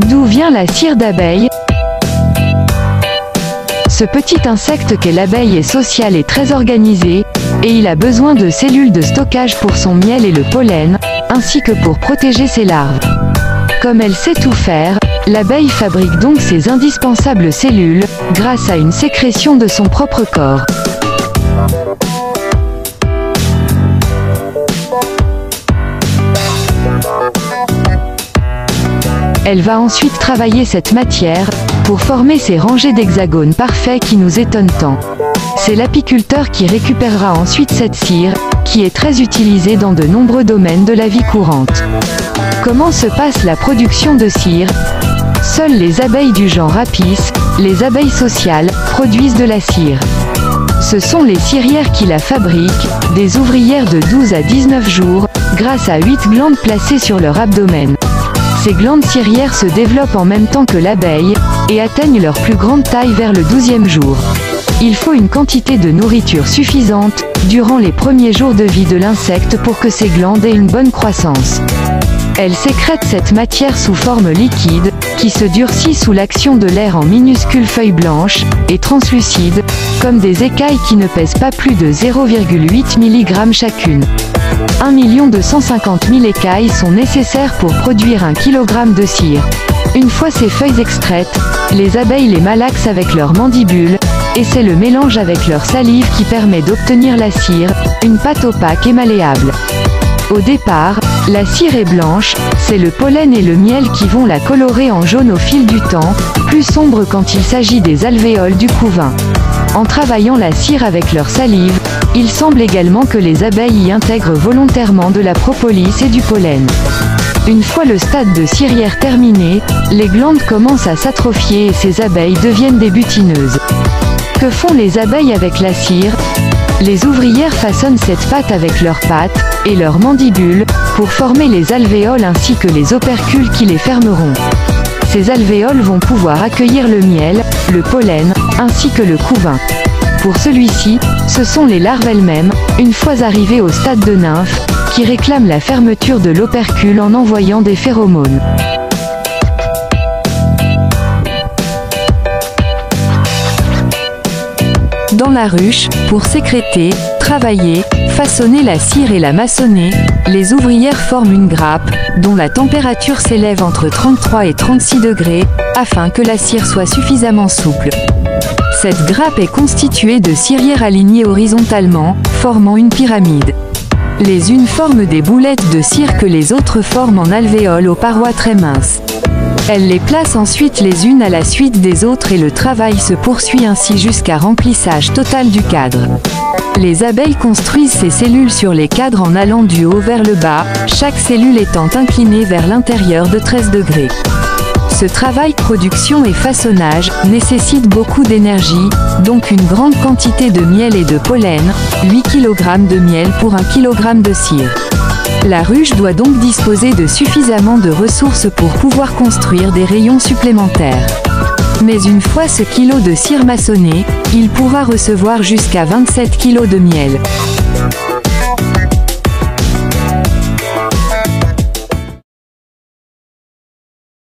D'où vient la cire d'abeille? Ce petit insecte qu'est l'abeille est social et très organisé, et il a besoin de cellules de stockage pour son miel et le pollen, ainsi que pour protéger ses larves. Comme elle sait tout faire, l'abeille fabrique donc ses indispensables cellules, grâce à une sécrétion de son propre corps. Elle va ensuite travailler cette matière, pour former ces rangées d'hexagones parfaits qui nous étonnent tant. C'est l'apiculteur qui récupérera ensuite cette cire, qui est très utilisée dans de nombreux domaines de la vie courante. Comment se passe la production de cire? Seules les abeilles du genre Apis, les abeilles sociales, produisent de la cire. Ce sont les cirières qui la fabriquent, des ouvrières de 12 à 19 jours, grâce à 8 glandes placées sur leur abdomen. Ces glandes cirières se développent en même temps que l'abeille, et atteignent leur plus grande taille vers le 12e jour. Il faut une quantité de nourriture suffisante, durant les premiers jours de vie de l'insecte pour que ces glandes aient une bonne croissance. Elles sécrètent cette matière sous forme liquide, qui se durcit sous l'action de l'air en minuscules feuilles blanches, et translucides, comme des écailles qui ne pèsent pas plus de 0,8 mg chacune. 1 250 000 écailles sont nécessaires pour produire 1 kg de cire. Une fois ces feuilles extraites, les abeilles les malaxent avec leurs mandibules, et c'est le mélange avec leur salive qui permet d'obtenir la cire, une pâte opaque et malléable. Au départ, la cire est blanche, c'est le pollen et le miel qui vont la colorer en jaune au fil du temps, plus sombre quand il s'agit des alvéoles du couvain. En travaillant la cire avec leur salive, il semble également que les abeilles y intègrent volontairement de la propolis et du pollen. Une fois le stade de cirière terminé, les glandes commencent à s'atrophier et ces abeilles deviennent des butineuses. Que font les abeilles avec la cire? Les ouvrières façonnent cette pâte avec leurs pattes et leurs mandibules, pour former les alvéoles ainsi que les opercules qui les fermeront. Ces alvéoles vont pouvoir accueillir le miel, le pollen, ainsi que le couvain. Pour celui-ci, ce sont les larves elles-mêmes, une fois arrivées au stade de nymphe, qui réclament la fermeture de l'opercule en envoyant des phéromones. Dans la ruche, pour sécréter, travailler, façonner la cire et la maçonner, les ouvrières forment une grappe, dont la température s'élève entre 33 et 36 degrés, afin que la cire soit suffisamment souple. Cette grappe est constituée de cirières alignées horizontalement, formant une pyramide. Les unes forment des boulettes de cire que les autres forment en alvéoles aux parois très minces. Elles les placent ensuite les unes à la suite des autres et le travail se poursuit ainsi jusqu'à remplissage total du cadre. Les abeilles construisent ces cellules sur les cadres en allant du haut vers le bas, chaque cellule étant inclinée vers l'intérieur de 13 degrés. Ce travail production et façonnage nécessite beaucoup d'énergie, donc une grande quantité de miel et de pollen, 8 kg de miel pour 1 kg de cire. La ruche doit donc disposer de suffisamment de ressources pour pouvoir construire des rayons supplémentaires. Mais une fois ce kilo de cire maçonnée, il pourra recevoir jusqu'à 27 kg de miel.